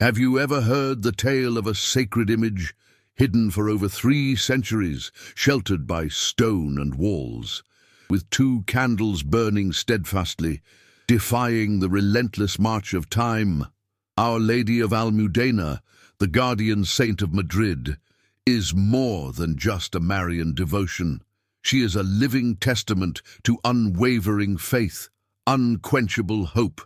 Have you ever heard the tale of a sacred image, hidden for over 3 centuries, sheltered by stone and walls, with 2 candles burning steadfastly, defying the relentless march of time? Our Lady of Almudena, the guardian saint of Madrid, is more than just a Marian devotion. She is a living testament to unwavering faith, unquenchable hope,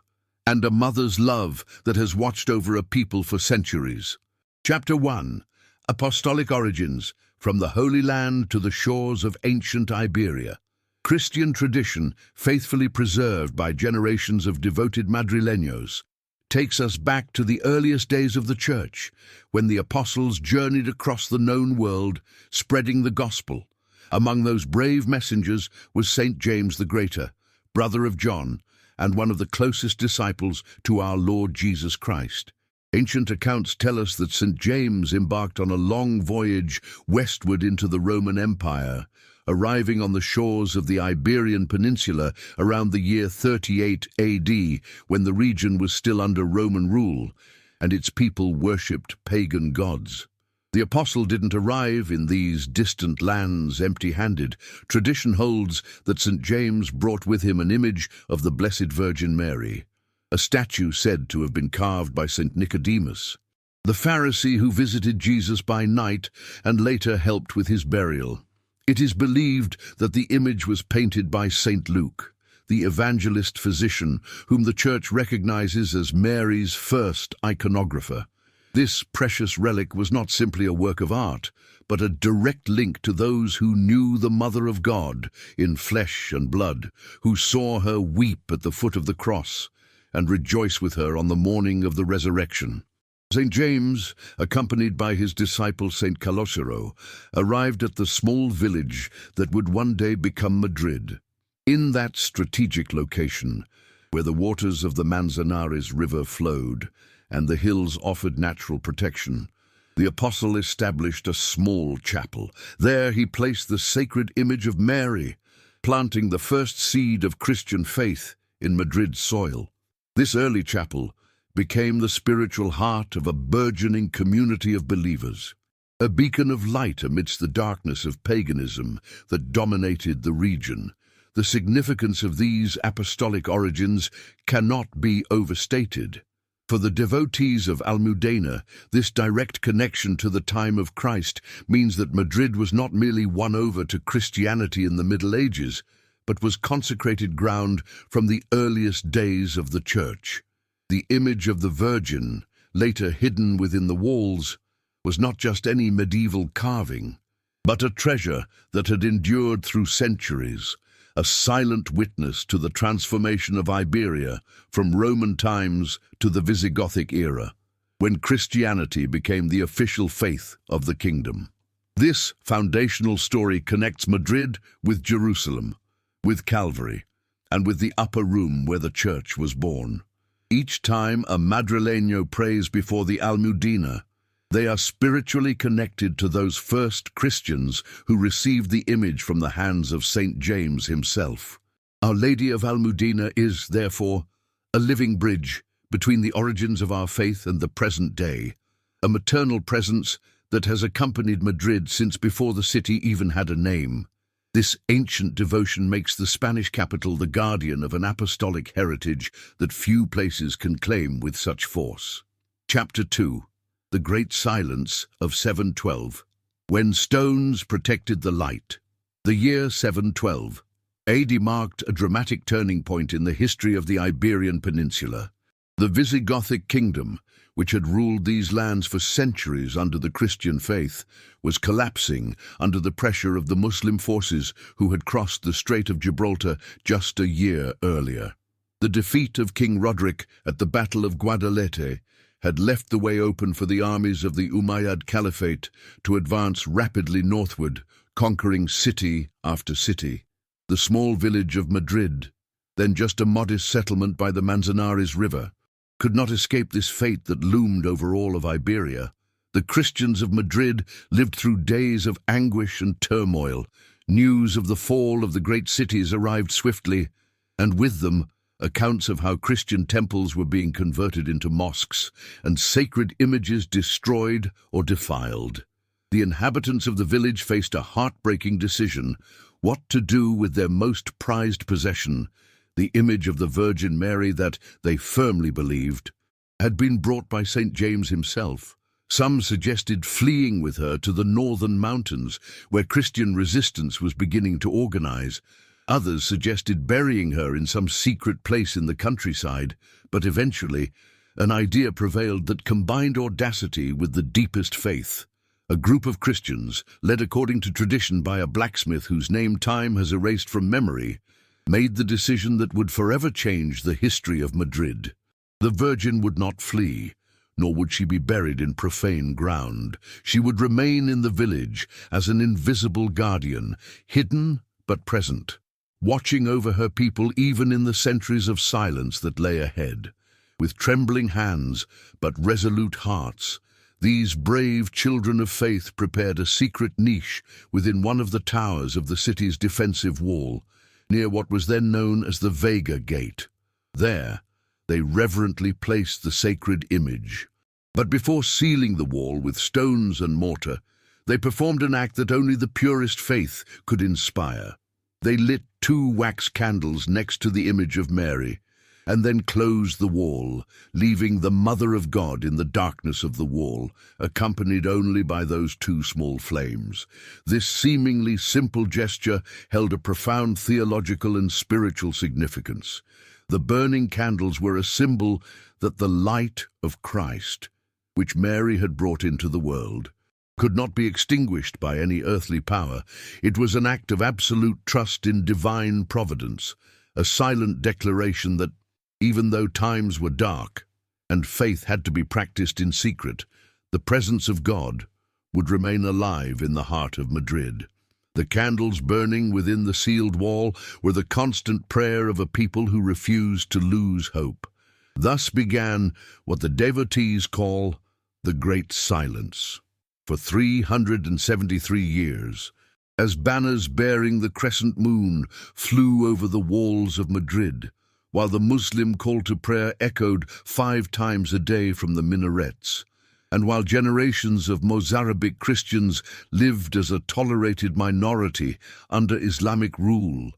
and a mother's love that has watched over a people for centuries. Chapter 1. Apostolic Origins, from the Holy Land to the shores of ancient Iberia. Christian tradition, faithfully preserved by generations of devoted Madrileños, takes us back to the earliest days of the Church, when the apostles journeyed across the known world, spreading the gospel. Among those brave messengers was St. James the Greater, brother of John, and one of the closest disciples to our Lord Jesus Christ. Ancient accounts tell us that St. James embarked on a long voyage westward into the Roman Empire, arriving on the shores of the Iberian Peninsula around the year 38 AD, when the region was still under Roman rule, and its people worshipped pagan gods. The apostle didn't arrive in these distant lands empty-handed. Tradition holds that St. James brought with him an image of the Blessed Virgin Mary, a statue said to have been carved by St. Nicodemus, the Pharisee who visited Jesus by night and later helped with his burial. It is believed that the image was painted by St. Luke, the evangelist physician, whom the Church recognizes as Mary's first iconographer. This precious relic was not simply a work of art, but a direct link to those who knew the Mother of God in flesh and blood, who saw her weep at the foot of the cross and rejoice with her on the morning of the resurrection. St. James, accompanied by his disciple St. Calogero, arrived at the small village that would one day become Madrid. In that strategic location, where the waters of the Manzanares River flowed and the hills offered natural protection, the apostle established a small chapel. There he placed the sacred image of Mary, planting the first seed of Christian faith in Madrid's soil. This early chapel became the spiritual heart of a burgeoning community of believers, a beacon of light amidst the darkness of paganism that dominated the region. The significance of these apostolic origins cannot be overstated. For the devotees of Almudena, this direct connection to the time of Christ means that Madrid was not merely won over to Christianity in the Middle Ages, but was consecrated ground from the earliest days of the Church. The image of the Virgin, later hidden within the walls, was not just any medieval carving, but a treasure that had endured through centuries, a silent witness to the transformation of Iberia from Roman times to the Visigothic era, when Christianity became the official faith of the kingdom. This foundational story connects Madrid with Jerusalem, with Calvary, and with the upper room where the Church was born. Each time a Madrileño prays before the Almudena, they are spiritually connected to those first Christians who received the image from the hands of St. James himself. Our Lady of Almudena is, therefore, a living bridge between the origins of our faith and the present day, a maternal presence that has accompanied Madrid since before the city even had a name. This ancient devotion makes the Spanish capital the guardian of an apostolic heritage that few places can claim with such force. Chapter 2. The Great Silence of 712. When stones protected the light. The year 712 AD marked a dramatic turning point in the history of the Iberian Peninsula. The Visigothic kingdom, which had ruled these lands for centuries under the Christian faith, was collapsing under the pressure of the Muslim forces who had crossed the Strait of Gibraltar just a year earlier. The defeat of King Roderick at the Battle of Guadalete had left the way open for the armies of the Umayyad Caliphate to advance rapidly northward, conquering city after city. The small village of Madrid, then just a modest settlement by the Manzanares River, could not escape this fate that loomed over all of Iberia. The Christians of Madrid lived through days of anguish and turmoil. News of the fall of the great cities arrived swiftly, and with them, accounts of how Christian temples were being converted into mosques and sacred images destroyed or defiled. The inhabitants of the village faced a heartbreaking decision: what to do with their most prized possession, the image of the Virgin Mary that, they firmly believed, had been brought by St. James himself. Some suggested fleeing with her to the northern mountains, where Christian resistance was beginning to organize. Others suggested burying her in some secret place in the countryside, but eventually, an idea prevailed that combined audacity with the deepest faith. A group of Christians, led according to tradition by a blacksmith whose name time has erased from memory, made the decision that would forever change the history of Madrid. The Virgin would not flee, nor would she be buried in profane ground. She would remain in the village as an invisible guardian, hidden but present, watching over her people even in the centuries of silence that lay ahead. With trembling hands but resolute hearts, these brave children of faith prepared a secret niche within one of the towers of the city's defensive wall, near what was then known as the Vega Gate. There, they reverently placed the sacred image. But before sealing the wall with stones and mortar, they performed an act that only the purest faith could inspire. They lit 2 wax candles next to the image of Mary, and then closed the wall, leaving the Mother of God in the darkness of the wall, accompanied only by those 2 small flames. This seemingly simple gesture held a profound theological and spiritual significance. The burning candles were a symbol that the light of Christ, which Mary had brought into the world, could not be extinguished by any earthly power. It was an act of absolute trust in divine providence, a silent declaration that, even though times were dark and faith had to be practiced in secret, the presence of God would remain alive in the heart of Madrid. The candles burning within the sealed wall were the constant prayer of a people who refused to lose hope. Thus began what the devotees call the Great Silence. For 373 years, as banners bearing the crescent moon flew over the walls of Madrid, while the Muslim call to prayer echoed 5 times a day from the minarets, and while generations of Mozarabic Christians lived as a tolerated minority under Islamic rule,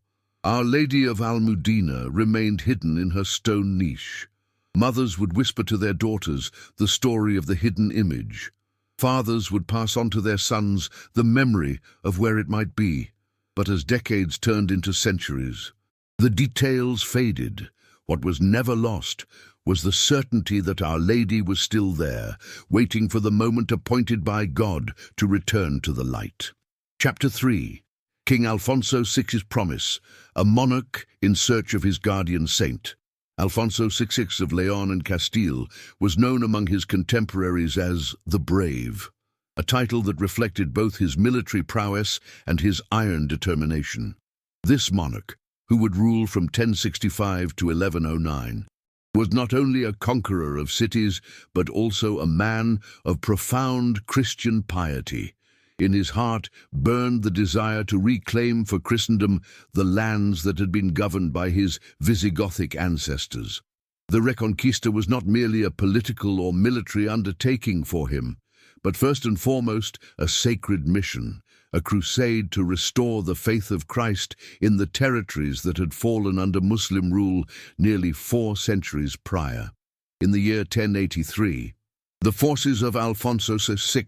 Our Lady of Almudena remained hidden in her stone niche. Mothers would whisper to their daughters the story of the hidden image. Fathers would pass on to their sons the memory of where it might be. But as decades turned into centuries, the details faded. What was never lost was the certainty that Our Lady was still there, waiting for the moment appointed by God to return to the light. Chapter 3. King Alfonso VI's Promise, a monarch in search of his guardian saint. Alfonso VI of Leon and Castile was known among his contemporaries as the Brave, a title that reflected both his military prowess and his iron determination. This monarch, who would rule from 1065 to 1109, was not only a conqueror of cities, but also a man of profound Christian piety. In his heart burned the desire to reclaim for Christendom the lands that had been governed by his Visigothic ancestors. The Reconquista was not merely a political or military undertaking for him, but first and foremost a sacred mission, a crusade to restore the faith of Christ in the territories that had fallen under Muslim rule nearly 4 centuries prior. In the year 1083, the forces of Alfonso VI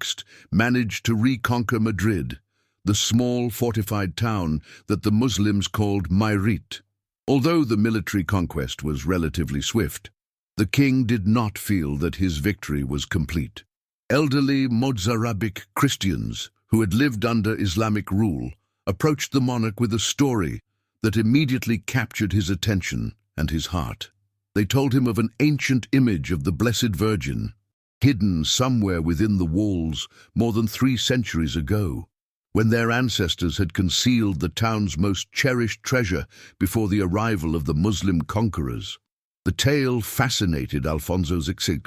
managed to reconquer Madrid, the small fortified town that the Muslims called Mayrit. Although the military conquest was relatively swift, the king did not feel that his victory was complete. Elderly Mozarabic Christians, who had lived under Islamic rule, approached the monarch with a story that immediately captured his attention and his heart. They told him of an ancient image of the Blessed Virgin, hidden somewhere within the walls more than 3 centuries ago, when their ancestors had concealed the town's most cherished treasure before the arrival of the Muslim conquerors. The tale fascinated Alfonso VI,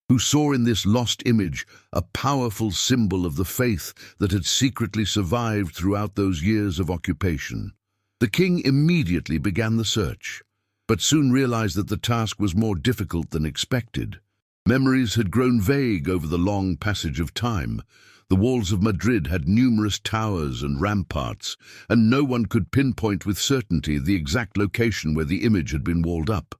who saw in this lost image a powerful symbol of the faith that had secretly survived throughout those years of occupation. The king immediately began the search. but soon realized that the task was more difficult than expected. Memories had grown vague over the long passage of time. The walls of Madrid had numerous towers and ramparts, and no one could pinpoint with certainty the exact location where the image had been walled up.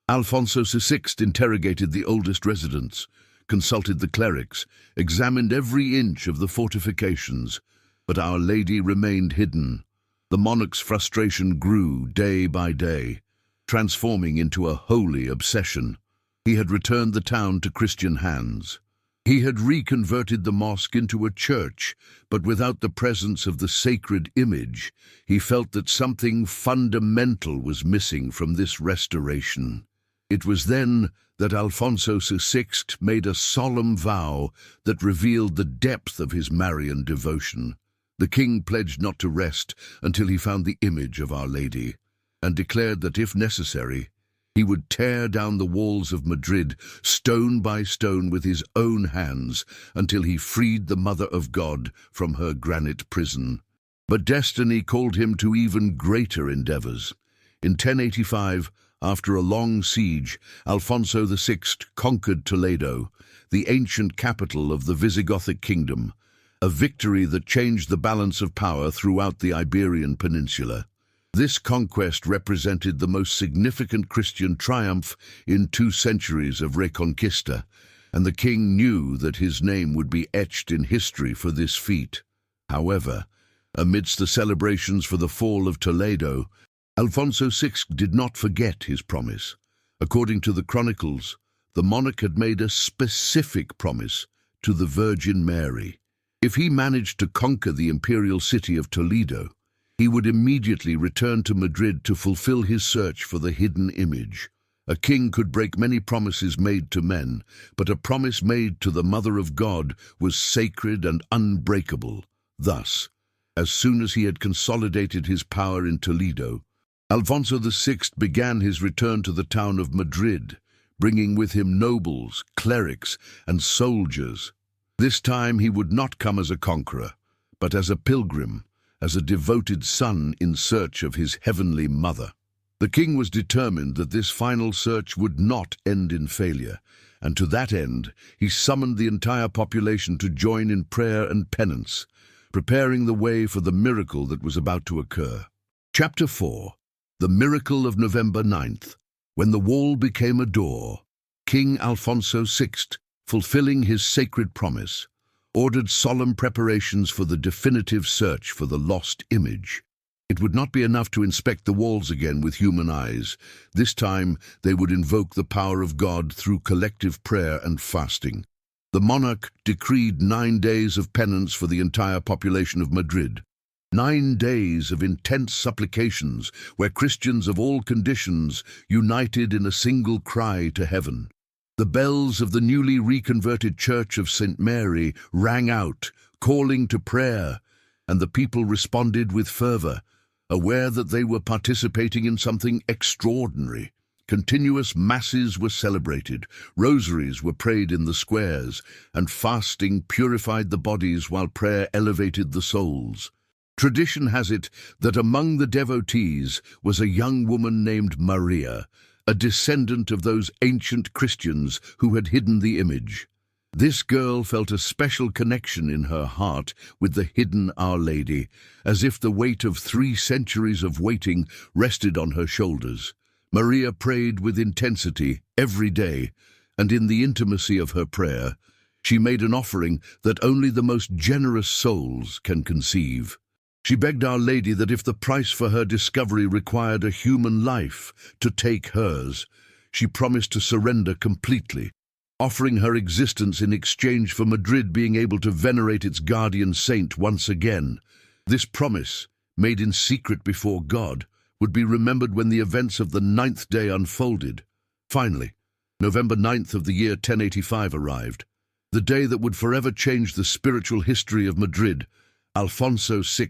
Alfonso VI interrogated the oldest residents, consulted the clerics, examined every inch of the fortifications, but Our Lady remained hidden. The monarch's frustration grew day by day, transforming into a holy obsession. He had returned the town to Christian hands. He had reconverted the mosque into a church, but without the presence of the sacred image, he felt that something fundamental was missing from this restoration. It was then that Alfonso VI made a solemn vow that revealed the depth of his Marian devotion. The king pledged not to rest until he found the image of Our Lady, and declared that, if necessary, he would tear down the walls of Madrid, stone by stone, with his own hands, until he freed the Mother of God from her granite prison. But destiny called him to even greater endeavors. In 1085, after a long siege, Alfonso VI conquered Toledo, the ancient capital of the Visigothic kingdom, a victory that changed the balance of power throughout the Iberian Peninsula. This conquest represented the most significant Christian triumph in 2 centuries of Reconquista, and the king knew that his name would be etched in history for this feat. However, amidst the celebrations for the fall of Toledo, Alfonso VI did not forget his promise. According to the chronicles, the monarch had made a specific promise to the Virgin Mary. If he managed to conquer the imperial city of Toledo, he would immediately return to Madrid to fulfill his search for the hidden image. A king could break many promises made to men, but a promise made to the Mother of God was sacred and unbreakable. Thus, as soon as he had consolidated his power in Toledo, Alfonso VI began his return to the town of Madrid, bringing with him nobles, clerics, and soldiers. This time he would not come as a conqueror, but as a pilgrim, as a devoted son in search of his heavenly mother. The king was determined that this final search would not end in failure, and to that end he summoned the entire population to join in prayer and penance, preparing the way for the miracle that was about to occur. Chapter 4. The Miracle of November 9th. When the wall became a door, King Alfonso VI, fulfilling his sacred promise, ordered solemn preparations for the definitive search for the lost image. It would not be enough to inspect the walls again with human eyes. This time they would invoke the power of God through collective prayer and fasting. The monarch decreed 9 days of penance for the entire population of Madrid. 9 days of intense supplications where Christians of all conditions united in a single cry to heaven. The bells of the newly reconverted Church of St. Mary rang out, calling to prayer, and the people responded with fervor, aware that they were participating in something extraordinary. Continuous masses were celebrated, rosaries were prayed in the squares, and fasting purified the bodies while prayer elevated the souls. Tradition has it that among the devotees was a young woman named Marian, a descendant of those ancient Christians who had hidden the image. This girl felt a special connection in her heart with the hidden Our Lady, as if the weight of 3 centuries of waiting rested on her shoulders. Marian prayed with intensity every day, and in the intimacy of her prayer, she made an offering that only the most generous souls can conceive. She begged Our Lady that if the price for her discovery required a human life to take hers, she promised to surrender completely, offering her existence in exchange for Madrid being able to venerate its guardian saint once again. This promise, made in secret before God, would be remembered when the events of the 9th day unfolded. Finally, November 9th of the year 1085 arrived, the day that would forever change the spiritual history of Madrid. Alfonso VI,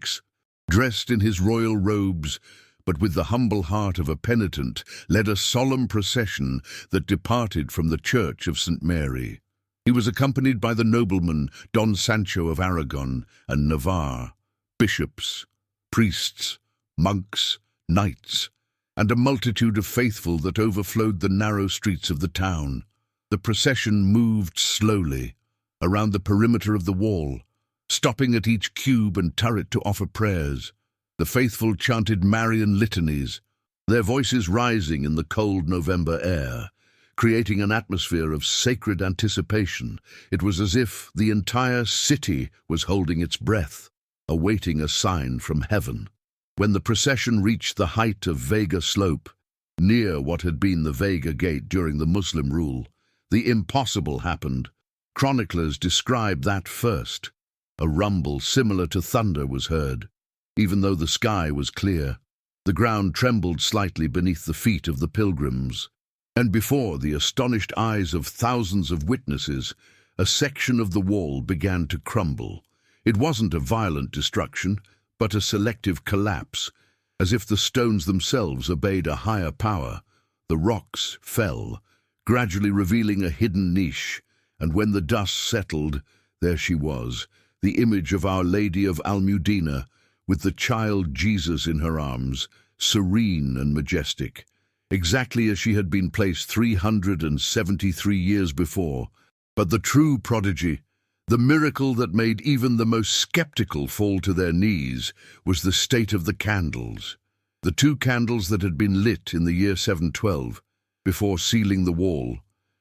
dressed in his royal robes, but with the humble heart of a penitent, led a solemn procession that departed from the Church of St. Mary. He was accompanied by the nobleman Don Sancho of Aragon and Navarre, bishops, priests, monks, knights, and a multitude of faithful that overflowed the narrow streets of the town. The procession moved slowly around the perimeter of the wall, stopping at each cube and turret to offer prayers. The faithful chanted Marian litanies, their voices rising in the cold November air, creating an atmosphere of sacred anticipation. It was as if the entire city was holding its breath, awaiting a sign from heaven. When the procession reached the height of Vega Slope, near what had been the Vega Gate during the Muslim rule, the impossible happened. Chroniclers describe that first. A rumble similar to thunder was heard. Even though the sky was clear, the ground trembled slightly beneath the feet of the pilgrims. And before the astonished eyes of thousands of witnesses, a section of the wall began to crumble. It wasn't a violent destruction, but a selective collapse, as if the stones themselves obeyed a higher power. The rocks fell, gradually revealing a hidden niche, and when the dust settled, there she was, the image of Our Lady of Almudena, with the child Jesus in her arms, serene and majestic, exactly as she had been placed 373 years before. But the true prodigy, the miracle that made even the most skeptical fall to their knees, was the state of the candles. The 2 candles that had been lit in the year 712, before sealing the wall,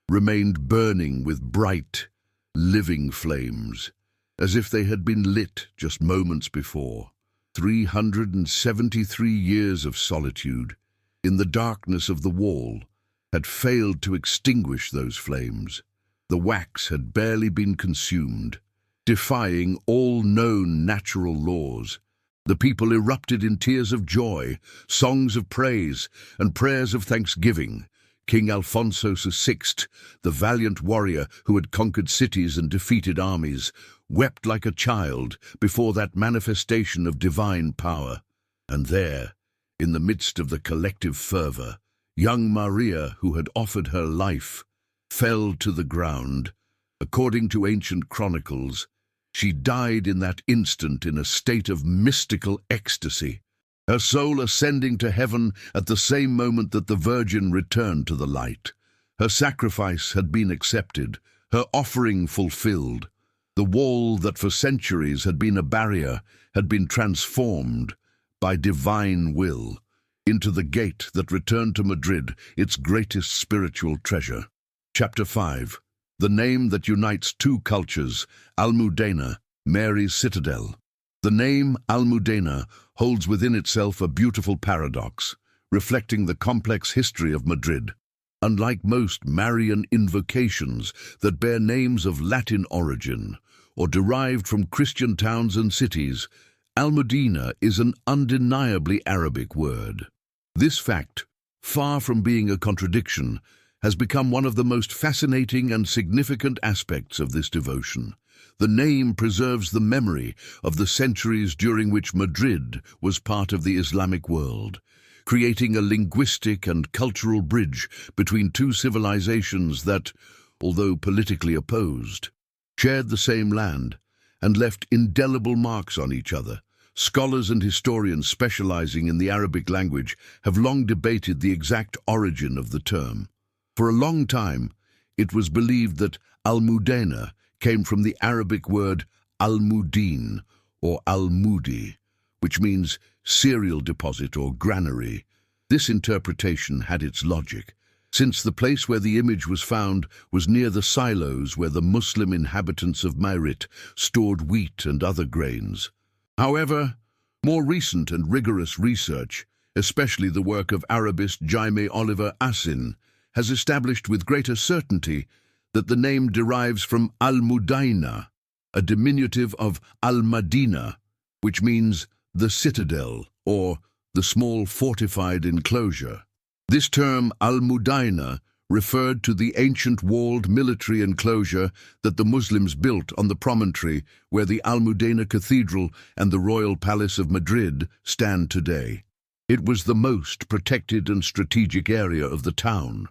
remained burning with bright, living flames, as if they had been lit just moments before. 373 years of solitude, in the darkness of the wall, had failed to extinguish those flames. The wax had barely been consumed, defying all known natural laws. The people erupted in tears of joy, songs of praise, and prayers of thanksgiving. King Alfonso VI, the valiant warrior who had conquered cities and defeated armies, wept like a child before that manifestation of divine power. And there, in the midst of the collective fervor, young Maria, who had offered her life, fell to the ground. According to ancient chronicles, she died in that instant in a state of mystical ecstasy, her soul ascending to heaven at the same moment that the Virgin returned to the light. Her sacrifice had been accepted, her offering fulfilled. The wall that for centuries had been a barrier had been transformed by divine will into the gate that returned to Madrid its greatest spiritual treasure. Chapter 5. The name that unites 2 cultures, Almudena, Mary's citadel. The name Almudena holds within itself a beautiful paradox, reflecting the complex history of Madrid. Unlike most Marian invocations that bear names of Latin origin or derived from Christian towns and cities, Almudena is an undeniably Arabic word. This fact, far from being a contradiction, has become one of the most fascinating and significant aspects of this devotion. The name preserves the memory of the centuries during which Madrid was part of the Islamic world, creating a linguistic and cultural bridge between 2 civilizations that, although politically opposed, shared the same land and left indelible marks on each other. Scholars and historians specializing in the Arabic language have long debated the exact origin of the term. For a long time, it was believed that Almudena came from the Arabic word almudin or almudi, which means cereal deposit or granary. This interpretation had its logic, since the place where the image was found was near the silos where the Muslim inhabitants of Mayrit stored wheat and other grains. However, more recent and rigorous research, especially the work of Arabist Jaime Oliver Asin, has established with greater certainty that the name derives from Almudaina, a diminutive of Al-Madina, which means the citadel or the small fortified enclosure. This term Al-Mudaina referred to the ancient walled military enclosure that the Muslims built on the promontory where the Almudena Cathedral and the Royal Palace of Madrid stand today. It was the most protected and strategic area of the town,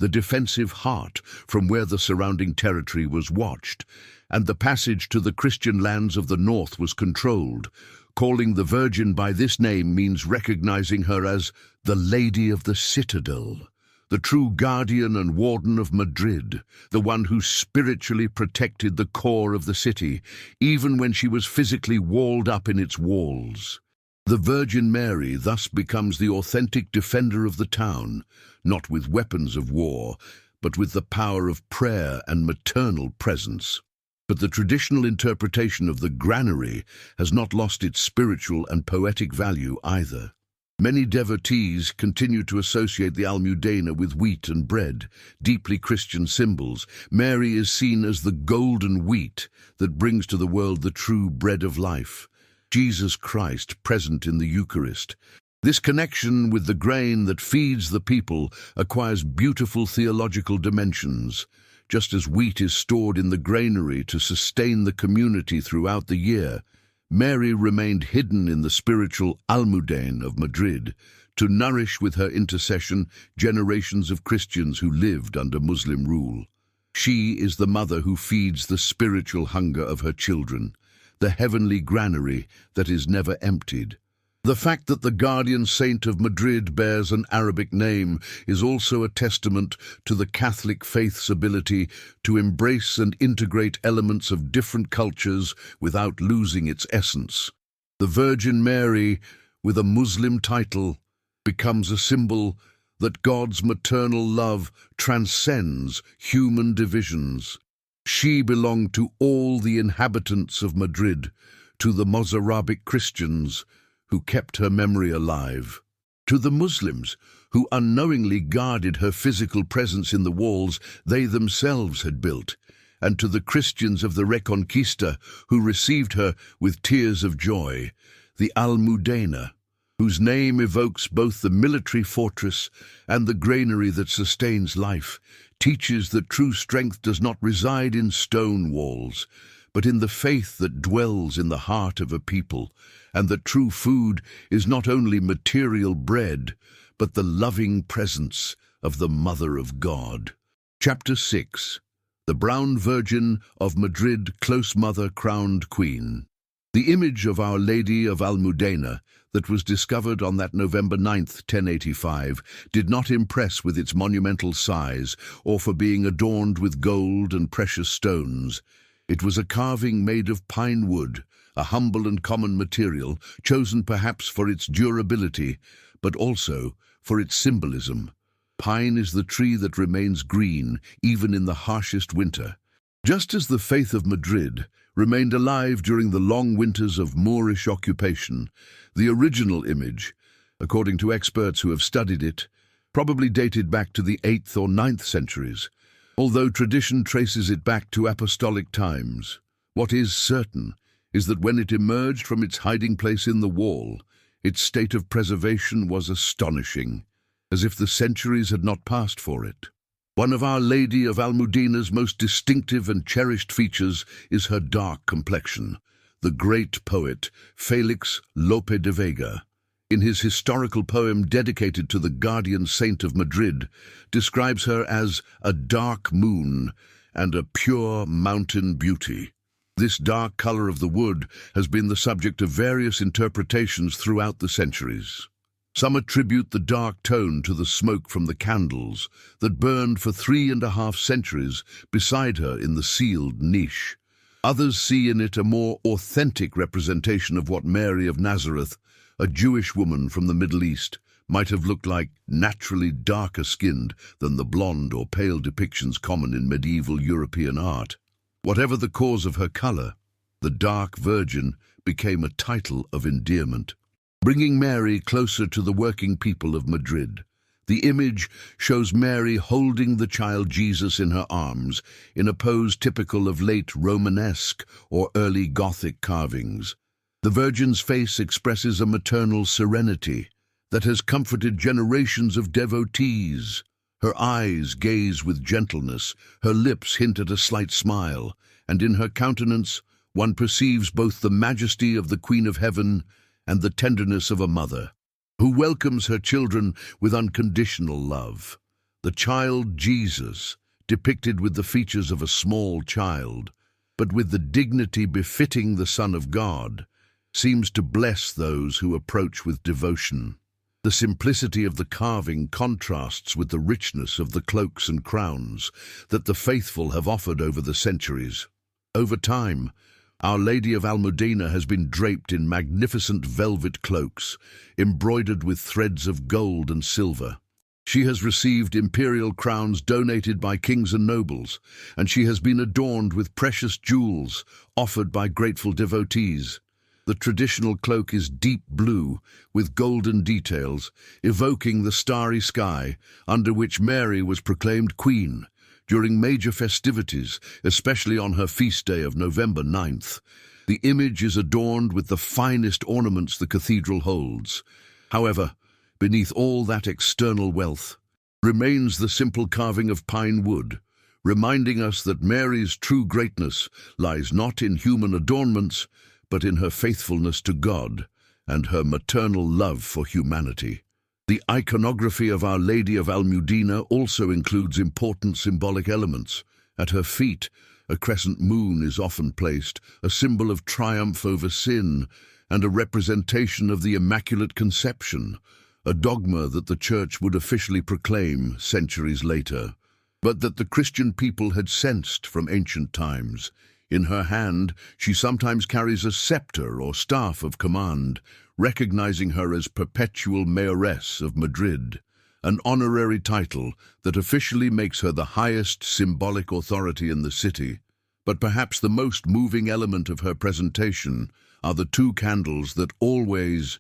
the defensive heart from where the surrounding territory was watched, and the passage to the Christian lands of the north was controlled, Calling the Virgin by this name means recognizing her as the Lady of the Citadel, the true guardian and warden of Madrid, the one who spiritually protected the core of the city, even when she was physically walled up in its walls. The Virgin Mary thus becomes the authentic defender of the town, not with weapons of war, but with the power of prayer and maternal presence. But the traditional interpretation of the granary has not lost its spiritual and poetic value either. Many devotees continue to associate the Almudena with wheat and bread, deeply Christian symbols. Mary is seen as the golden wheat that brings to the world the true bread of life, Jesus Christ present in the Eucharist. This connection with the grain that feeds the people acquires beautiful theological dimensions. Just as wheat is stored in the granary to sustain the community throughout the year, Mary remained hidden in the spiritual Almudena of Madrid to nourish with her intercession generations of Christians who lived under Muslim rule. She is the mother who feeds the spiritual hunger of her children, the heavenly granary that is never emptied. The fact that the guardian saint of Madrid bears an Arabic name is also a testament to the Catholic faith's ability to embrace and integrate elements of different cultures without losing its essence. The Virgin Mary, with a Muslim title, becomes a symbol that God's maternal love transcends human divisions. She belonged to all the inhabitants of Madrid, to the Mozarabic Christians, who kept her memory alive, to the Muslims, who unknowingly guarded her physical presence in the walls they themselves had built, and to the Christians of the Reconquista, who received her with tears of joy, the Almudena, whose name evokes both the military fortress and the granary that sustains life, teaches that true strength does not reside in stone walls, but in the faith that dwells in the heart of a people, and that true food is not only material bread, but the loving presence of the Mother of God. Chapter 6. The Brown Virgin of Madrid, Close Mother, Crowned Queen. The image of Our Lady of Almudena that was discovered on that November 9th, 1085, did not impress with its monumental size or for being adorned with gold and precious stones. It was a carving made of pine wood, a humble and common material, chosen perhaps for its durability, but also for its symbolism. Pine is the tree that remains green, even in the harshest winter. Just as the faith of Madrid remained alive during the long winters of Moorish occupation, the original image, according to experts who have studied it, probably dated back to the 8th or 9th centuries, although tradition traces it back to apostolic times. What is certain is that when it emerged from its hiding place in the wall, its state of preservation was astonishing, as if the centuries had not passed for it. One of Our Lady of Almudena's most distinctive and cherished features is her dark complexion. The great poet Felix Lope de Vega, in his historical poem dedicated to the guardian saint of Madrid, describes her as a dark moon and a pure mountain beauty. This dark color of the wood has been the subject of various interpretations throughout the centuries. Some attribute the dark tone to the smoke from the candles that burned for 3.5 centuries beside her in the sealed niche. Others see in it a more authentic representation of what Mary of Nazareth, a Jewish woman from the Middle East, might have looked like, naturally darker skinned than the blonde or pale depictions common in medieval European art. Whatever the cause of her color, the Dark Virgin became a title of endearment, bringing Mary closer to the working people of Madrid. The image shows Mary holding the child Jesus in her arms, in a pose typical of late Romanesque or early Gothic carvings. The Virgin's face expresses a maternal serenity that has comforted generations of devotees. Her eyes gaze with gentleness, her lips hint at a slight smile, and in her countenance one perceives both the majesty of the Queen of Heaven and the tenderness of a mother, who welcomes her children with unconditional love. The child Jesus, depicted with the features of a small child, but with the dignity befitting the Son of God, seems to bless those who approach with devotion. The simplicity of the carving contrasts with the richness of the cloaks and crowns that the faithful have offered over the centuries. Over time, Our Lady of Almudena has been draped in magnificent velvet cloaks, embroidered with threads of gold and silver. She has received imperial crowns donated by kings and nobles, and she has been adorned with precious jewels offered by grateful devotees. The traditional cloak is deep blue, with golden details, evoking the starry sky under which Mary was proclaimed queen during major festivities, especially on her feast day of November 9th. The image is adorned with the finest ornaments the cathedral holds. However, beneath all that external wealth remains the simple carving of pine wood, reminding us that Mary's true greatness lies not in human adornments, but in her faithfulness to God and her maternal love for humanity. The iconography of Our Lady of Almudena also includes important symbolic elements. At her feet, a crescent moon is often placed, a symbol of triumph over sin and a representation of the Immaculate Conception, a dogma that the Church would officially proclaim centuries later, but that the Christian people had sensed from ancient times. In her hand, she sometimes carries a scepter or staff of command, recognizing her as Perpetual Mayoress of Madrid, an honorary title that officially makes her the highest symbolic authority in the city. But perhaps the most moving element of her presentation are the two candles that always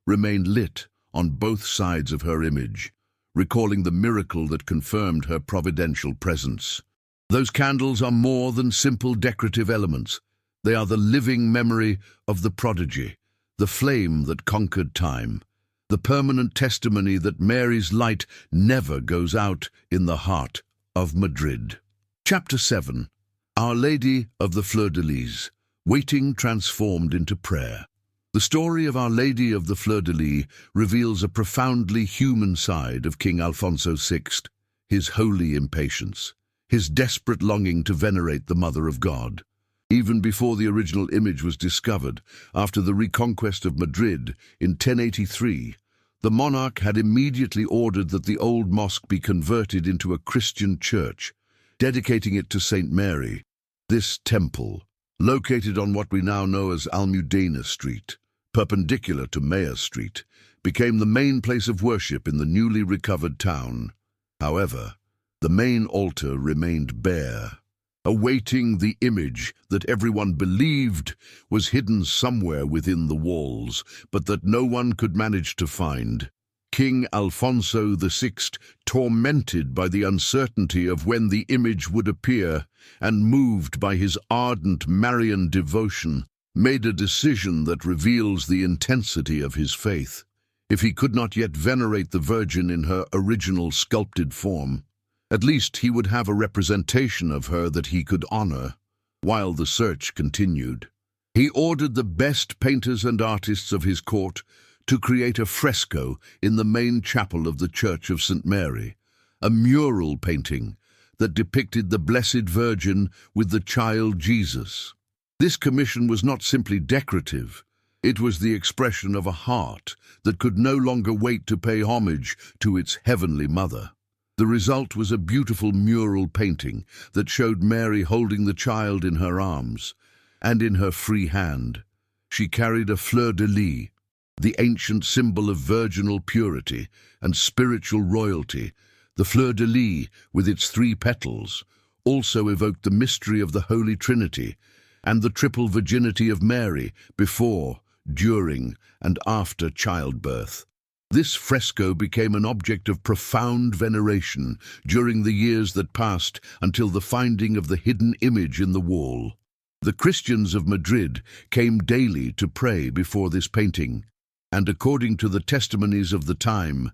remain lit on both sides of her image, recalling the miracle that confirmed her providential presence. Those candles are more than simple decorative elements. They are the living memory of the prodigy, the flame that conquered time, the permanent testimony that Mary's light never goes out in the heart of Madrid. Chapter 7. Our Lady of the Fleur-de-Lis, Waiting Transformed into Prayer. The story of Our Lady of the Fleur-de-Lis reveals a profoundly human side of King Alfonso VI, his holy impatience, his desperate longing to venerate the Mother of God. Even before the original image was discovered, after the reconquest of Madrid in 1083, the monarch had immediately ordered that the old mosque be converted into a Christian church, dedicating it to Saint Mary. This temple, located on what we now know as Almudena Street, perpendicular to Mayor Street, became the main place of worship in the newly recovered town. However, the main altar remained bare, awaiting the image that everyone believed was hidden somewhere within the walls, but that no one could manage to find. King Alfonso VI, tormented by the uncertainty of when the image would appear and moved by his ardent Marian devotion, made a decision that reveals the intensity of his faith. If he could not yet venerate the Virgin in her original sculpted form, at least he would have a representation of her that he could honor. While the search continued, he ordered the best painters and artists of his court to create a fresco in the main chapel of the Church of St. Mary, a mural painting that depicted the Blessed Virgin with the child Jesus. This commission was not simply decorative, it was the expression of a heart that could no longer wait to pay homage to its heavenly mother. The result was a beautiful mural painting that showed Mary holding the child in her arms, and in her free hand she carried a fleur-de-lis, the ancient symbol of virginal purity and spiritual royalty. The fleur-de-lis, with its 3 petals, also evoked the mystery of the Holy Trinity and the triple virginity of Mary before, during, and after childbirth. This fresco became an object of profound veneration during the years that passed until the finding of the hidden image in the wall. The Christians of Madrid came daily to pray before this painting, and according to the testimonies of the time,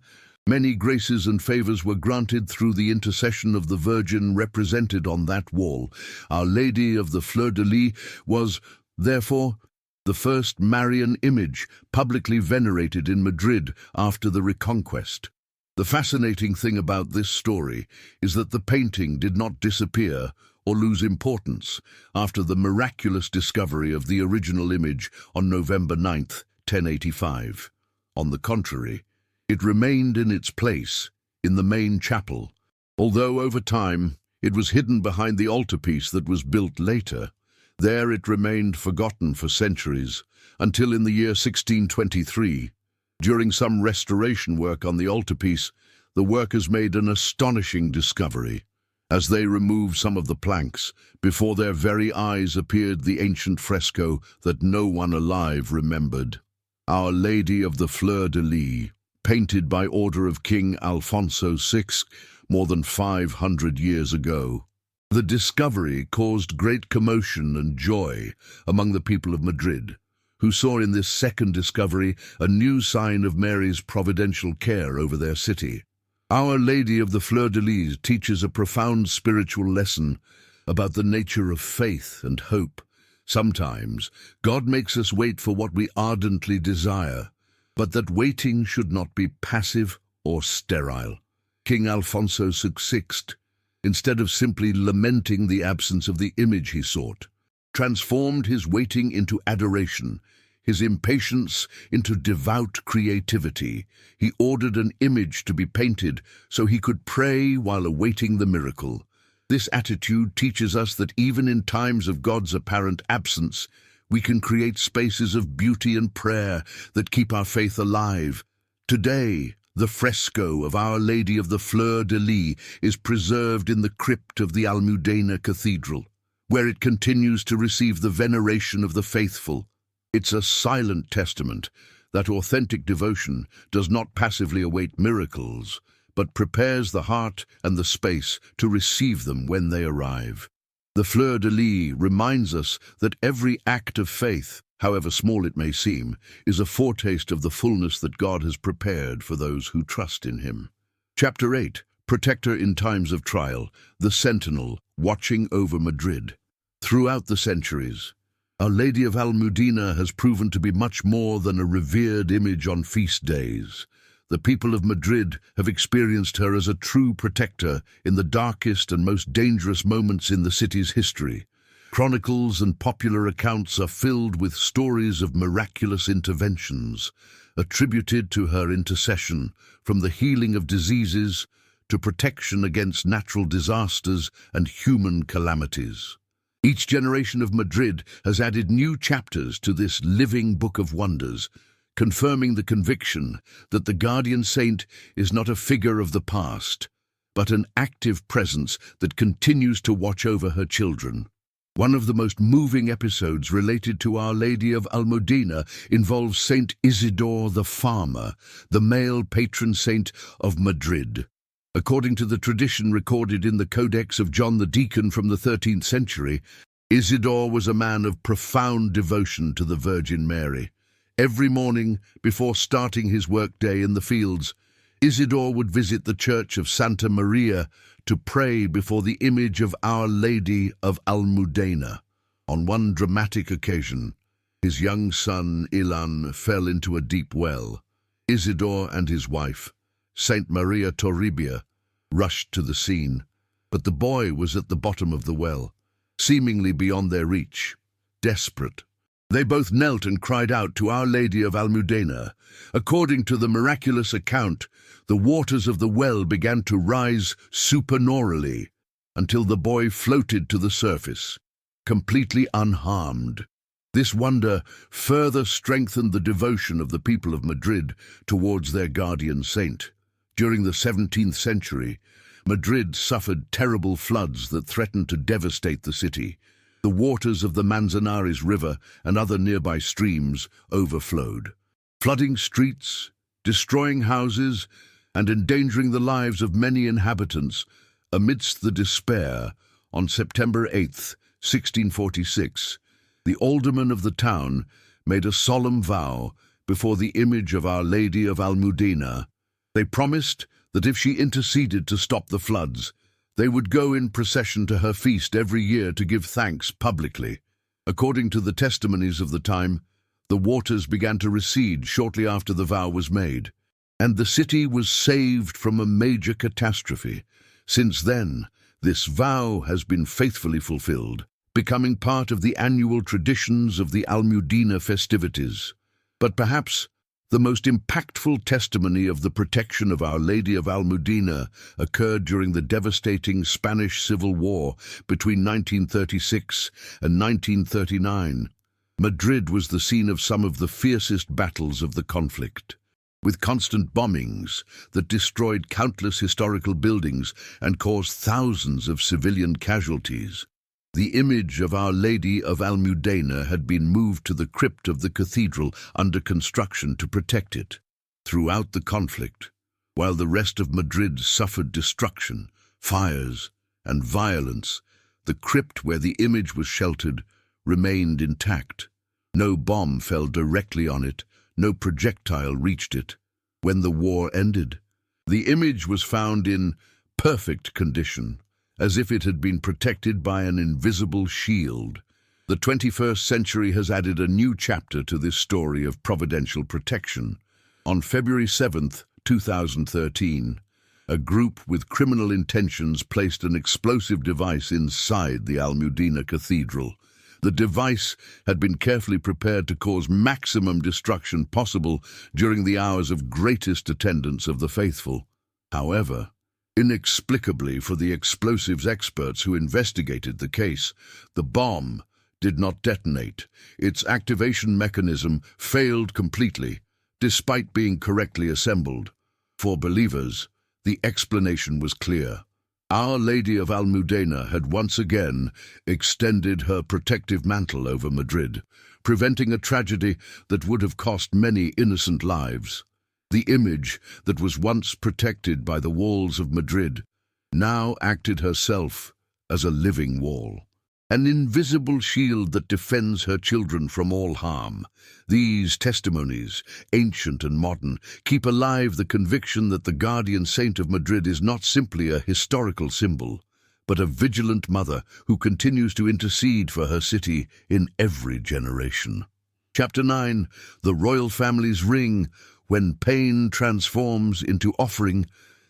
many graces and favors were granted through the intercession of the Virgin represented on that wall. Our Lady of the Fleur-de-Lis was, therefore, the first Marian image publicly venerated in Madrid after the Reconquest. The fascinating thing about this story is that the painting did not disappear or lose importance after the miraculous discovery of the original image on November 9th, 1085. On the contrary, it remained in its place in the main chapel, although over time it was hidden behind the altarpiece that was built later. There it remained forgotten for centuries, until in the year 1623, during some restoration work on the altarpiece, the workers made an astonishing discovery. As they removed some of the planks, before their very eyes appeared the ancient fresco that no one alive remembered. Our Lady of the Fleur-de-Lis, painted by order of King Alfonso VI more than 500 years ago. The discovery caused great commotion and joy among the people of Madrid, who saw in this second discovery a new sign of Mary's providential care over their city. Our Lady of the Fleur-de-Lis teaches a profound spiritual lesson about the nature of faith and hope. Sometimes God makes us wait for what we ardently desire, but that waiting should not be passive or sterile. King Alfonso VI, instead of simply lamenting the absence of the image he sought, transformed his waiting into adoration, his impatience into devout creativity. He ordered an image to be painted so he could pray while awaiting the miracle. This attitude teaches us that even in times of God's apparent absence, we can create spaces of beauty and prayer that keep our faith alive. Today, the fresco of Our Lady of the Fleur-de-Lis is preserved in the crypt of the Almudena Cathedral, where it continues to receive the veneration of the faithful. It's a silent testament that authentic devotion does not passively await miracles, but prepares the heart and the space to receive them when they arrive. The Fleur-de-Lis reminds us that every act of faith, however small it may seem, is a foretaste of the fullness that God has prepared for those who trust in Him. Chapter 8, Protector in Times of Trial, the Sentinel watching over Madrid. Throughout the centuries, Our Lady of Almudena has proven to be much more than a revered image on feast days. The people of Madrid have experienced her as a true protector in the darkest and most dangerous moments in the city's history. Chronicles and popular accounts are filled with stories of miraculous interventions, attributed to her intercession, from the healing of diseases to protection against natural disasters and human calamities. Each generation of Madrid has added new chapters to this living book of wonders, confirming the conviction that the guardian saint is not a figure of the past, but an active presence that continues to watch over her children. One of the most moving episodes related to Our Lady of Almudena involves Saint Isidore the Farmer, the male patron saint of Madrid. According to the tradition recorded in the Codex of John the Deacon from the 13th century, Isidore was a man of profound devotion to the Virgin Mary. Every morning, before starting his workday in the fields, Isidore would visit the church of Santa Maria to pray before the image of Our Lady of Almudena. On one dramatic occasion, his young son Ilan fell into a deep well. Isidore and his wife, Saint Maria Toribia, rushed to the scene, but the boy was at the bottom of the well, seemingly beyond their reach. Desperate, they both knelt and cried out to Our Lady of Almudena. According to the miraculous account, the waters of the well began to rise supernaturally until the boy floated to the surface, completely unharmed. This wonder further strengthened the devotion of the people of Madrid towards their guardian saint. During the 17th century, Madrid suffered terrible floods that threatened to devastate the city. The waters of the Manzanares River and other nearby streams overflowed, flooding streets, destroying houses, and endangering the lives of many inhabitants. Amidst the despair, on September 8th, 1646, the aldermen of the town made a solemn vow before the image of Our Lady of Almudena. They promised that if she interceded to stop the floods, they would go in procession to her feast every year to give thanks publicly. According to the testimonies of the time, the waters began to recede shortly after the vow was made, and the city was saved from a major catastrophe. Since then, This vow has been faithfully fulfilled, becoming part of the annual traditions of the Almudena festivities. But perhaps the most impactful testimony of the protection of Our Lady of Almudena occurred during the devastating Spanish Civil War between 1936 and 1939. Madrid was the scene of some of the fiercest battles of the conflict, with constant bombings that destroyed countless historical buildings and caused thousands of civilian casualties. The image of Our Lady of Almudena had been moved to the crypt of the cathedral under construction to protect it. Throughout the conflict, while the rest of Madrid suffered destruction, fires, and violence, the crypt where the image was sheltered remained intact. No bomb fell directly on it, no projectile reached it. When the war ended, the image was found in perfect condition, as if it had been protected by an invisible shield. The 21st century has added a new chapter to this story of providential protection. On February 7, 2013, a group with criminal intentions placed an explosive device inside the Almudena Cathedral. The device had been carefully prepared to cause maximum destruction possible during the hours of greatest attendance of the faithful. However, inexplicably for the explosives experts who investigated the case, the bomb did not detonate. Its activation mechanism failed completely, despite being correctly assembled. For believers, the explanation was clear. Our Lady of Almudena had once again extended her protective mantle over Madrid, preventing a tragedy that would have cost many innocent lives. The image that was once protected by the walls of Madrid now acted herself as a living wall, an invisible shield that defends her children from all harm. These testimonies, ancient and modern, keep alive the conviction that the guardian saint of Madrid is not simply a historical symbol, but a vigilant mother who continues to intercede for her city in every generation. Chapter 9, The Royal Family's Ring, When Pain Transforms into Offering.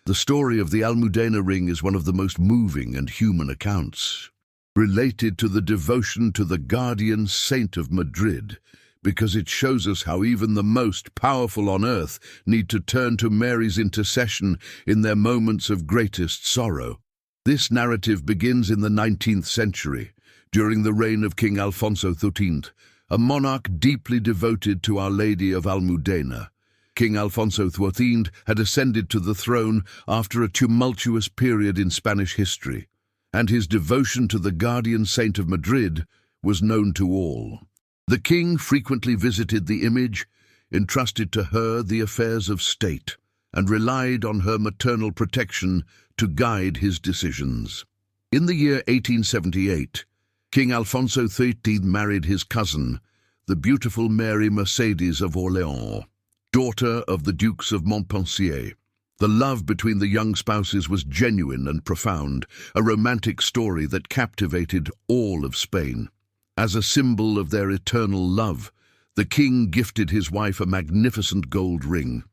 The story of the Almudena ring is one of the most moving and human accounts, related to the devotion to the guardian saint of Madrid, because it shows us how even the most powerful on earth need to turn to Mary's intercession in their moments of greatest sorrow. This narrative begins in the 19th century, during the reign of King Alfonso XIII, a monarch deeply devoted to Our Lady of Almudena. King Alfonso XIII had ascended to the throne after a tumultuous period in Spanish history, and his devotion to the guardian saint of Madrid was known to all. The king frequently visited the image, entrusted to her the affairs of state, and relied on her maternal protection to guide his decisions. In the year 1878, King Alfonso XIII married his cousin, the beautiful Mary Mercedes of Orléans, daughter of the Dukes of Montpensier. The love between the young spouses was genuine and profound, a romantic story that captivated all of Spain. As a symbol of their eternal love, the king gifted his wife a magnificent gold ring,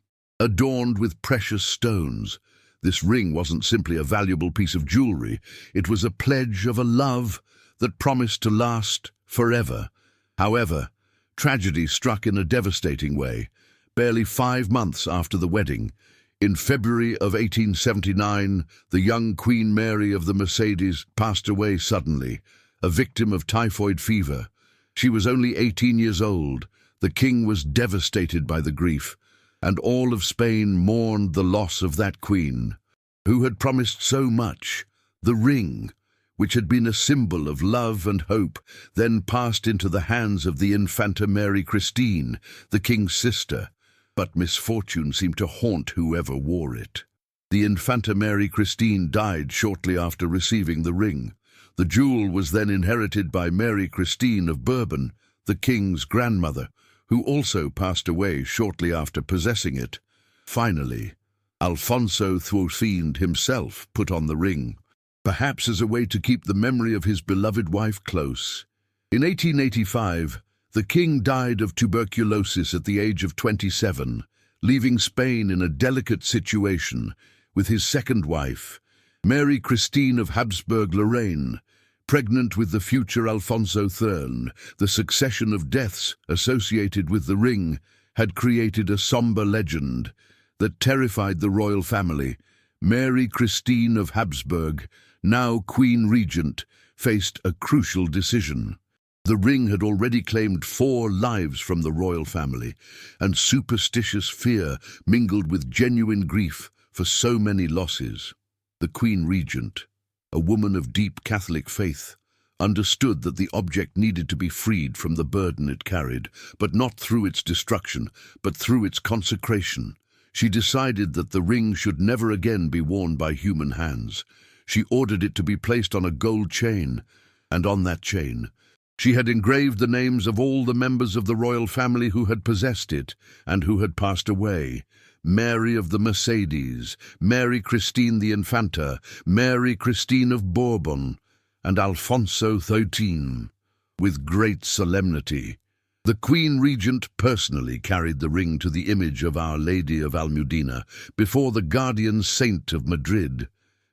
adorned with precious stones. This ring wasn't simply a valuable piece of jewelry, it was a pledge of a love that promised to last forever. However, tragedy struck in a devastating way. Barely 5 months after the wedding, in February of 1879, the young Queen Mary of the Mercedes passed away suddenly, a victim of typhoid fever. She was only 18 years old. The king was devastated by the grief, and all of Spain mourned the loss of that queen, who had promised so much. The ring, which had been a symbol of love and hope, then passed into the hands of the Infanta Mary Christine, the king's sister. But misfortune seemed to haunt whoever wore it. The Infanta Mary Christine died shortly after receiving the ring. The jewel was then inherited by Mary Christine of Bourbon, the king's grandmother, who also passed away shortly after possessing it. Finally, Alfonso XIII himself put on the ring, perhaps as a way to keep the memory of his beloved wife close. In 1885, the king died of tuberculosis at the age of 27, leaving Spain in a delicate situation with his second wife, Mary Christine of Habsburg-Lorraine, pregnant with the future Alfonso III, the succession of deaths associated with the ring had created a somber legend that terrified the royal family. Mary Christine of Habsburg, now Queen Regent, faced a crucial decision. The ring had already claimed 4 lives from the royal family, and superstitious fear mingled with genuine grief for so many losses. The Queen Regent, a woman of deep Catholic faith, understood that the object needed to be freed from the burden it carried, but not through its destruction, but through its consecration. She decided that the ring should never again be worn by human hands. She ordered it to be placed on a gold chain, and on that chain, she had engraved the names of all the members of the royal family who had possessed it and who had passed away. Mary of the Mercedes, Mary Christine the Infanta, Mary Christine of Bourbon, and Alfonso XIII. With great solemnity, the Queen Regent personally carried the ring to the image of Our Lady of Almudena before the guardian saint of Madrid.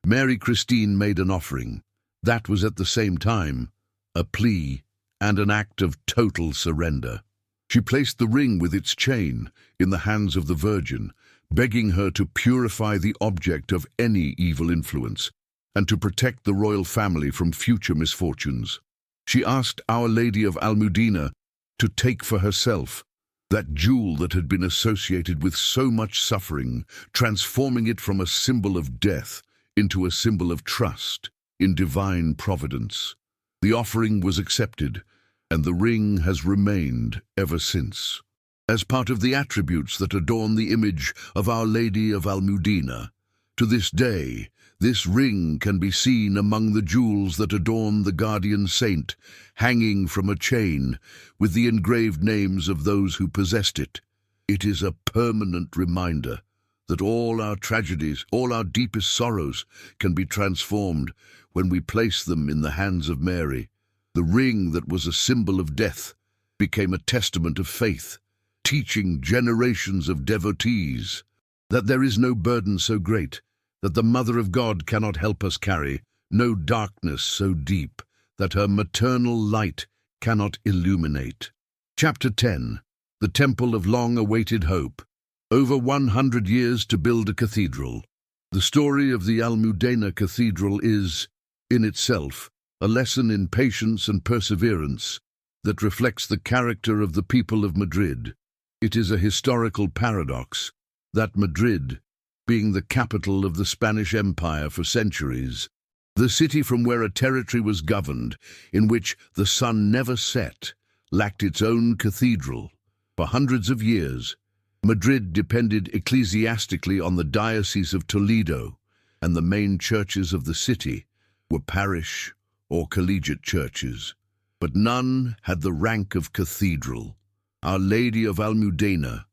Mary Christine made an offering. That was at the same time a plea and an act of total surrender. She placed the ring with its chain in the hands of the Virgin, begging her to purify the object of any evil influence and to protect the royal family from future misfortunes. She asked Our Lady of Almudena to take for herself that jewel that had been associated with so much suffering, transforming it from a symbol of death into a symbol of trust in divine providence. The offering was accepted, and the ring has remained ever since. As part of the attributes that adorn the image of Our Lady of Almudena, to this day, this ring can be seen among the jewels that adorn the guardian saint, hanging from a chain with the engraved names of those who possessed it. It is a permanent reminder that all our tragedies, all our deepest sorrows can be transformed when we place them in the hands of Mary. The ring that was a symbol of death became a testament of faith, teaching generations of devotees that there is no burden so great that the Mother of God cannot help us carry, no darkness so deep that her maternal light cannot illuminate. Chapter 10. The Temple of Long-Awaited Hope. Over 100 years to build a cathedral. The story of the Almudena Cathedral is, in itself, a lesson in patience and perseverance that reflects the character of the people of Madrid. It is a historical paradox that Madrid, being the capital of the Spanish Empire for centuries, the city from where a territory was governed, in which the sun never set, lacked its own cathedral. For hundreds of years, Madrid depended ecclesiastically on the Diocese of Toledo, and the main churches of the city were parish or collegiate churches, but none had the rank of cathedral. Our Lady of Almudena,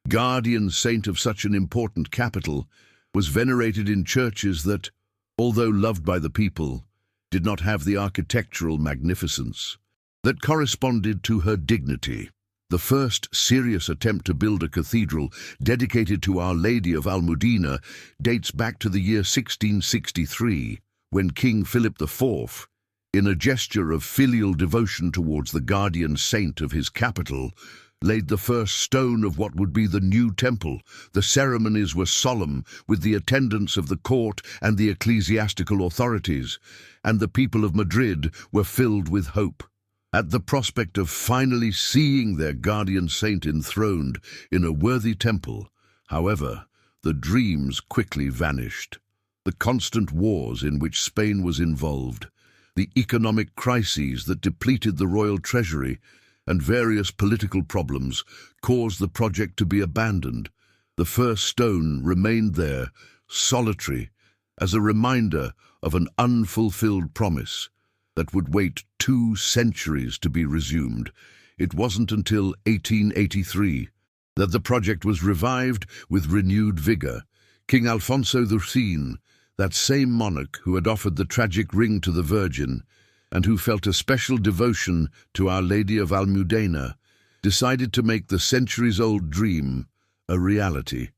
guardian saint of such an important capital, was venerated in churches that, although loved by the people, did not have the architectural magnificence that corresponded to her dignity. The first serious attempt to build a cathedral dedicated to Our Lady of Almudena dates back to the year 1663, when King Philip IV, in a gesture of filial devotion towards the guardian saint of his capital, laid the first stone of what would be the new temple. The ceremonies were solemn, with the attendance of the court and the ecclesiastical authorities, and the people of Madrid were filled with hope at the prospect of finally seeing their guardian saint enthroned in a worthy temple. However, the dreams quickly vanished. The constant wars in which Spain was involved, the economic crises that depleted the royal treasury, and various political problems caused the project to be abandoned. The first stone remained there, solitary, as a reminder of an unfulfilled promise that would wait 2 centuries to be resumed. It wasn't until 1883 that the project was revived with renewed vigor. King Alfonso XIII, that same monarch who had offered the tragic ring to the Virgin, and who felt a special devotion to Our Lady of Almudena, decided to make the centuries-old dream a reality.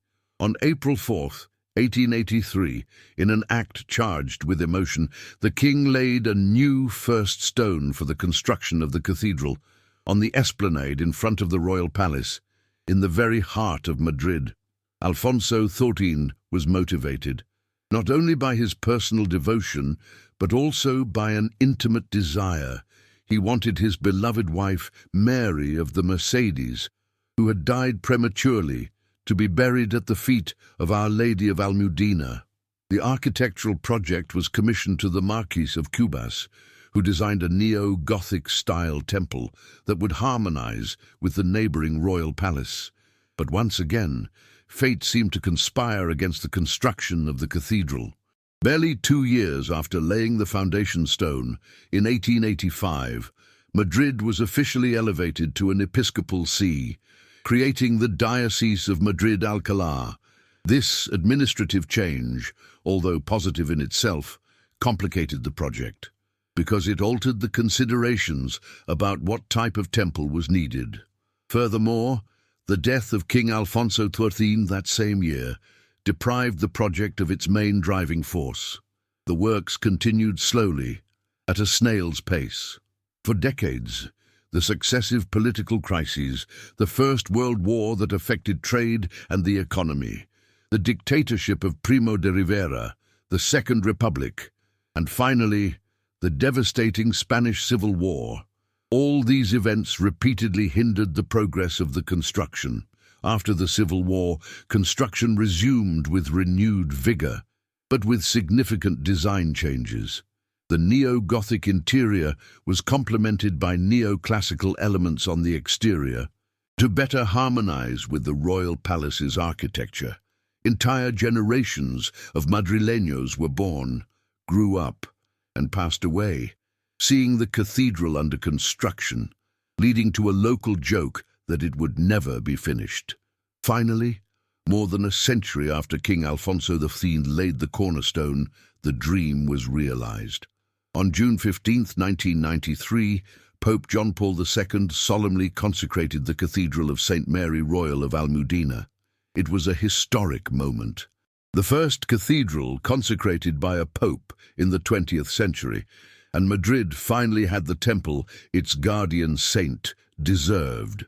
On April 4th, 1883, in an act charged with emotion, the king laid a new first stone for the construction of the cathedral on the esplanade in front of the royal palace, in the very heart of Madrid. Alfonso XIII was motivated, not only by his personal devotion, but also by an intimate desire. He wanted his beloved wife, Mary of the Mercedes, who had died prematurely, to be buried at the feet of Our Lady of Almudena. The architectural project was commissioned to the Marquis of Cubas, who designed a neo-Gothic-style temple that would harmonize with the neighboring royal palace. But once again, fate seemed to conspire against the construction of the cathedral. Barely 2 years after laying the foundation stone, in 1885, Madrid was officially elevated to an episcopal see, creating the Diocese of Madrid-Alcalá. This administrative change, although positive in itself, complicated the project, because it altered the considerations about what type of temple was needed. Furthermore, the death of King Alfonso XIII that same year deprived the project of its main driving force. The works continued slowly, at a snail's pace. For decades, the successive political crises, the First World War that affected trade and the economy, the dictatorship of Primo de Rivera, the Second Republic, and finally, the devastating Spanish Civil War. All these events repeatedly hindered the progress of the construction. After the Civil War, construction resumed with renewed vigor, but with significant design changes. The neo-Gothic interior was complemented by neoclassical elements on the exterior to better harmonize with the royal palace's architecture. Entire generations of Madrileños were born, grew up, and passed away, seeing the cathedral under construction, leading to a local joke that it would never be finished. Finally, more than a century after King Alfonso X laid the cornerstone, the dream was realized. On June 15, 1993, Pope John Paul II solemnly consecrated the Cathedral of St. Mary Royal of Almudena. It was a historic moment. The first cathedral consecrated by a pope in the 20th century, and Madrid finally had the temple its guardian saint deserved.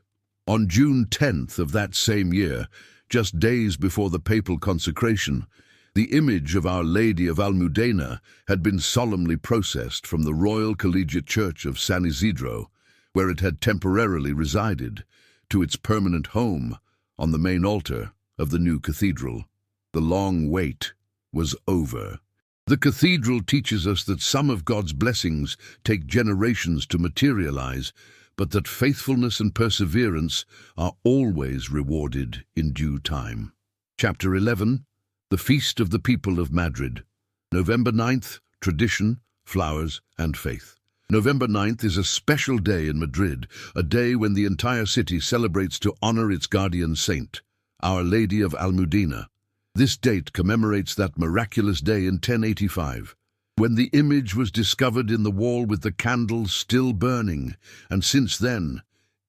On June 10th of that same year, just days before the papal consecration, the image of Our Lady of Almudena had been solemnly processed from the Royal Collegiate Church of San Isidro, where it had temporarily resided, to its permanent home on the main altar of the new cathedral. The long wait was over. The cathedral teaches us that some of God's blessings take generations to materialize, but that faithfulness and perseverance are always rewarded in due time. Chapter 11. The Feast of the People of Madrid. November 9th, Tradition, Flowers, and Faith. November 9th is a special day in Madrid, a day when the entire city celebrates to honor its guardian saint, Our Lady of Almudena. This date commemorates that miraculous day in 1085, when the image was discovered in the wall with the candles still burning, and since then,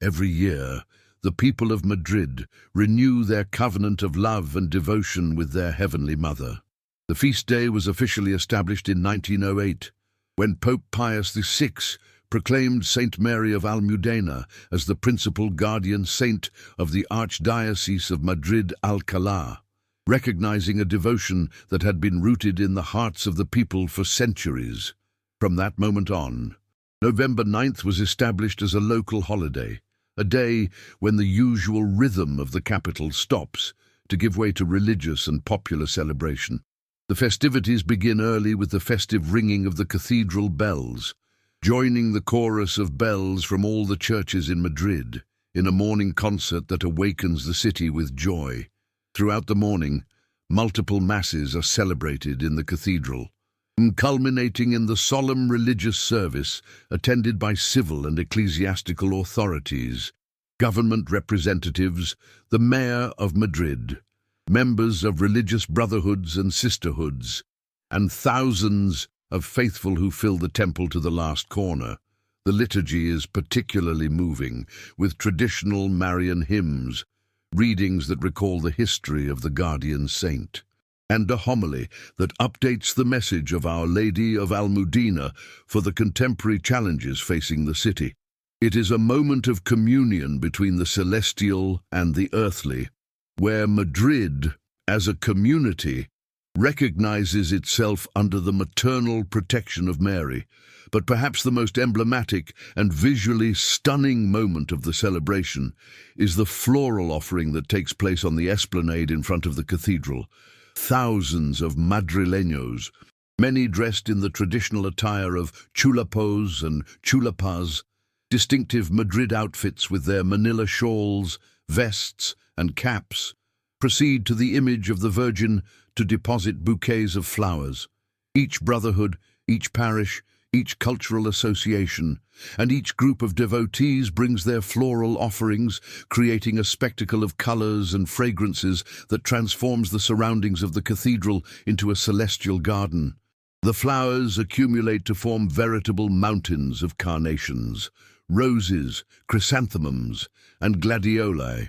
every year, the people of Madrid renew their covenant of love and devotion with their Heavenly Mother. The feast day was officially established in 1908, when Pope Pius VI proclaimed Saint Mary of Almudena as the principal guardian saint of the Archdiocese of Madrid-Alcalá, recognizing a devotion that had been rooted in the hearts of the people for centuries. From that moment on, November 9th was established as a local holiday, a day when the usual rhythm of the capital stops to give way to religious and popular celebration. The festivities begin early with the festive ringing of the cathedral bells, joining the chorus of bells from all the churches in Madrid, in a morning concert that awakens the city with joy. Throughout the morning, multiple masses are celebrated in the cathedral, culminating in the solemn religious service attended by civil and ecclesiastical authorities, government representatives, the mayor of Madrid, members of religious brotherhoods and sisterhoods, and thousands of faithful who fill the temple to the last corner. The liturgy is particularly moving, with traditional Marian hymns, readings that recall the history of the guardian saint. and a homily that updates the message of Our Lady of Almudena for the contemporary challenges facing the city. It is a moment of communion between the celestial and the earthly, where Madrid, as a community, recognizes itself under the maternal protection of Mary. But perhaps the most emblematic and visually stunning moment of the celebration is the floral offering that takes place on the esplanade in front of the cathedral. Thousands of Madrileños, many dressed in the traditional attire of chulapos and chulapas, distinctive Madrid outfits with their Manila shawls, vests, and caps, proceed to the image of the Virgin to deposit bouquets of flowers. Each brotherhood, each parish, each cultural association, and each group of devotees brings their floral offerings, creating a spectacle of colors and fragrances that transforms the surroundings of the cathedral into a celestial garden. The flowers accumulate to form veritable mountains of carnations, roses, chrysanthemums, and gladioli,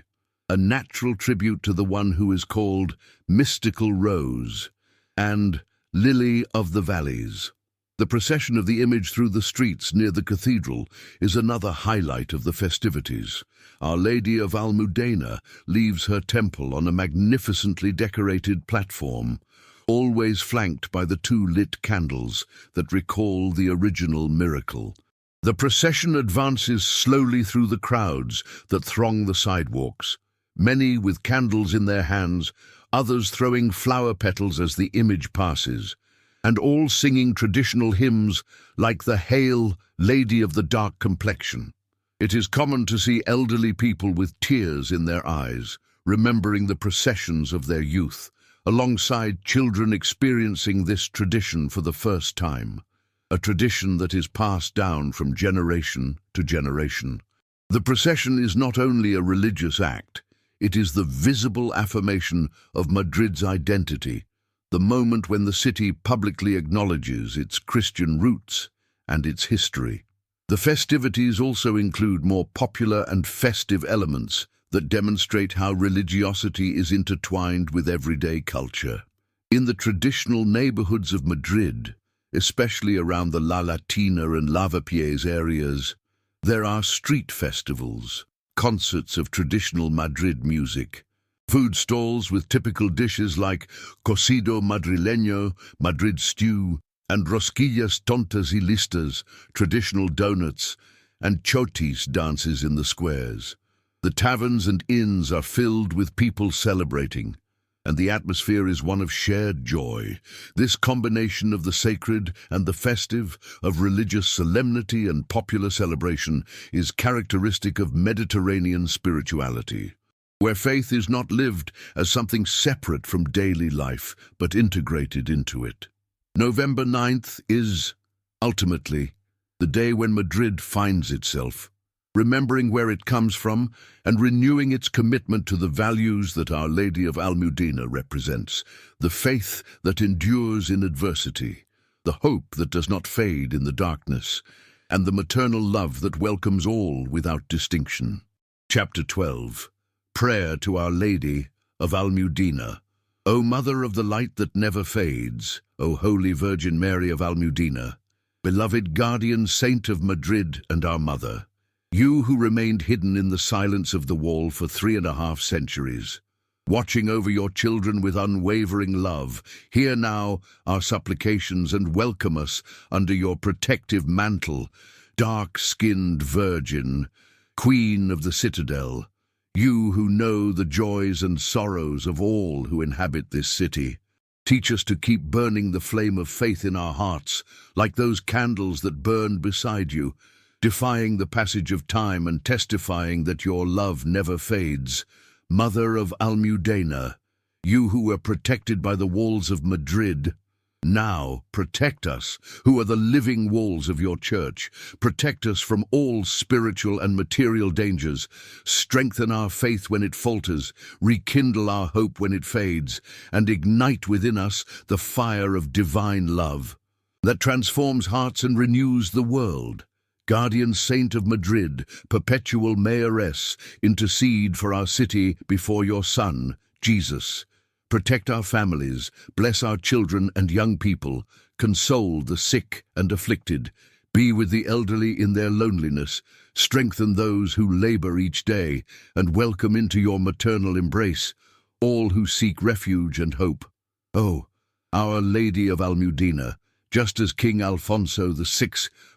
a natural tribute to the one who is called Mystical Rose and Lily of the Valleys. The procession of the image through the streets near the cathedral is another highlight of the festivities. Our Lady of Almudena leaves her temple on a magnificently decorated platform, always flanked by the two lit candles that recall the original miracle. The procession advances slowly through the crowds that throng the sidewalks, many with candles in their hands, others throwing flower petals as the image passes, and all singing traditional hymns like the Hail, Lady of the Dark Complexion. It is common to see elderly people with tears in their eyes, remembering the processions of their youth, alongside children experiencing this tradition for the first time, a tradition that is passed down from generation to generation. The procession is not only a religious act, it is the visible affirmation of Madrid's identity, the moment when the city publicly acknowledges its Christian roots and its history. The festivities also include more popular and festive elements that demonstrate how religiosity is intertwined with everyday culture. In the traditional neighborhoods of Madrid, especially around the La Latina and Lavapiés areas, there are street festivals, concerts of traditional Madrid music, food stalls with typical dishes like cocido madrileño, Madrid stew, and rosquillas tontas y listas, traditional donuts, and chotis dances in the squares. The taverns and inns are filled with people celebrating, and the atmosphere is one of shared joy. This combination of the sacred and the festive, of religious solemnity and popular celebration, is characteristic of Mediterranean spirituality, where faith is not lived as something separate from daily life, but integrated into it. November 9th is, ultimately, the day when Madrid finds itself, remembering where it comes from and renewing its commitment to the values that Our Lady of Almudena represents, the faith that endures in adversity, the hope that does not fade in the darkness, and the maternal love that welcomes all without distinction. Chapter 12. Prayer to Our Lady of Almudena. O Mother of the light that never fades, O Holy Virgin Mary of Almudena, beloved guardian saint of Madrid and our Mother, you who remained hidden in the silence of the wall for 3.5 centuries, watching over your children with unwavering love, hear now our supplications and welcome us under your protective mantle, dark-skinned Virgin, Queen of the Citadel, you who know the joys and sorrows of all who inhabit this city. Teach us to keep burning the flame of faith in our hearts, like those candles that burned beside you, defying the passage of time and testifying that your love never fades. Mother of Almudena, you who were protected by the walls of Madrid, now protect us, who are the living walls of your church. Protect us from all spiritual and material dangers. Strengthen our faith when it falters, rekindle our hope when it fades, and ignite within us the fire of divine love that transforms hearts and renews the world. Guardian Saint of Madrid, perpetual Mayoress, intercede for our city before your Son, Jesus. Protect our families, bless our children and young people, console the sick and afflicted, be with the elderly in their loneliness, strengthen those who labor each day, and welcome into your maternal embrace all who seek refuge and hope. Oh, Our Lady of Almudena, just as King Alfonso VI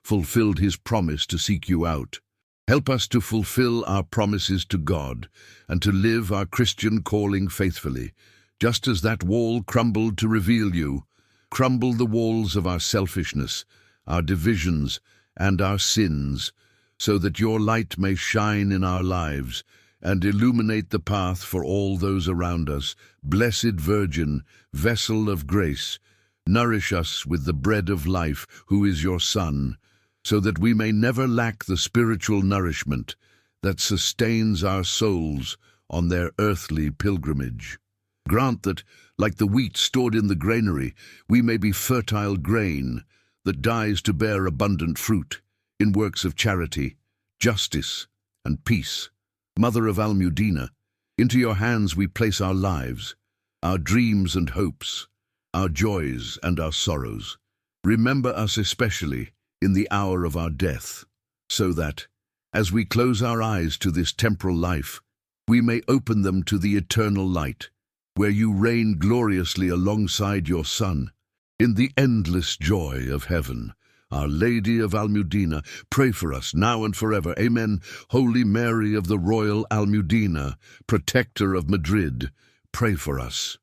fulfilled his promise to seek you out, help us to fulfill our promises to God and to live our Christian calling faithfully. Just as that wall crumbled to reveal you, crumble the walls of our selfishness, our divisions, and our sins, so that your light may shine in our lives and illuminate the path for all those around us. Blessed Virgin, vessel of grace, nourish us with the bread of life, who is your Son, so that we may never lack the spiritual nourishment that sustains our souls on their earthly pilgrimage. Grant that, like the wheat stored in the granary, we may be fertile grain that dies to bear abundant fruit in works of charity, justice, and peace. Mother of Almudena, into your hands we place our lives, our dreams and hopes, our joys and our sorrows. Remember us especially in the hour of our death, so that, as we close our eyes to this temporal life, we may open them to the eternal light, where you reign gloriously alongside your Son, in the endless joy of heaven. Our Lady of Almudena, pray for us now and forever. Amen. Holy Mary of the Royal Almudena, protector of Madrid, pray for us.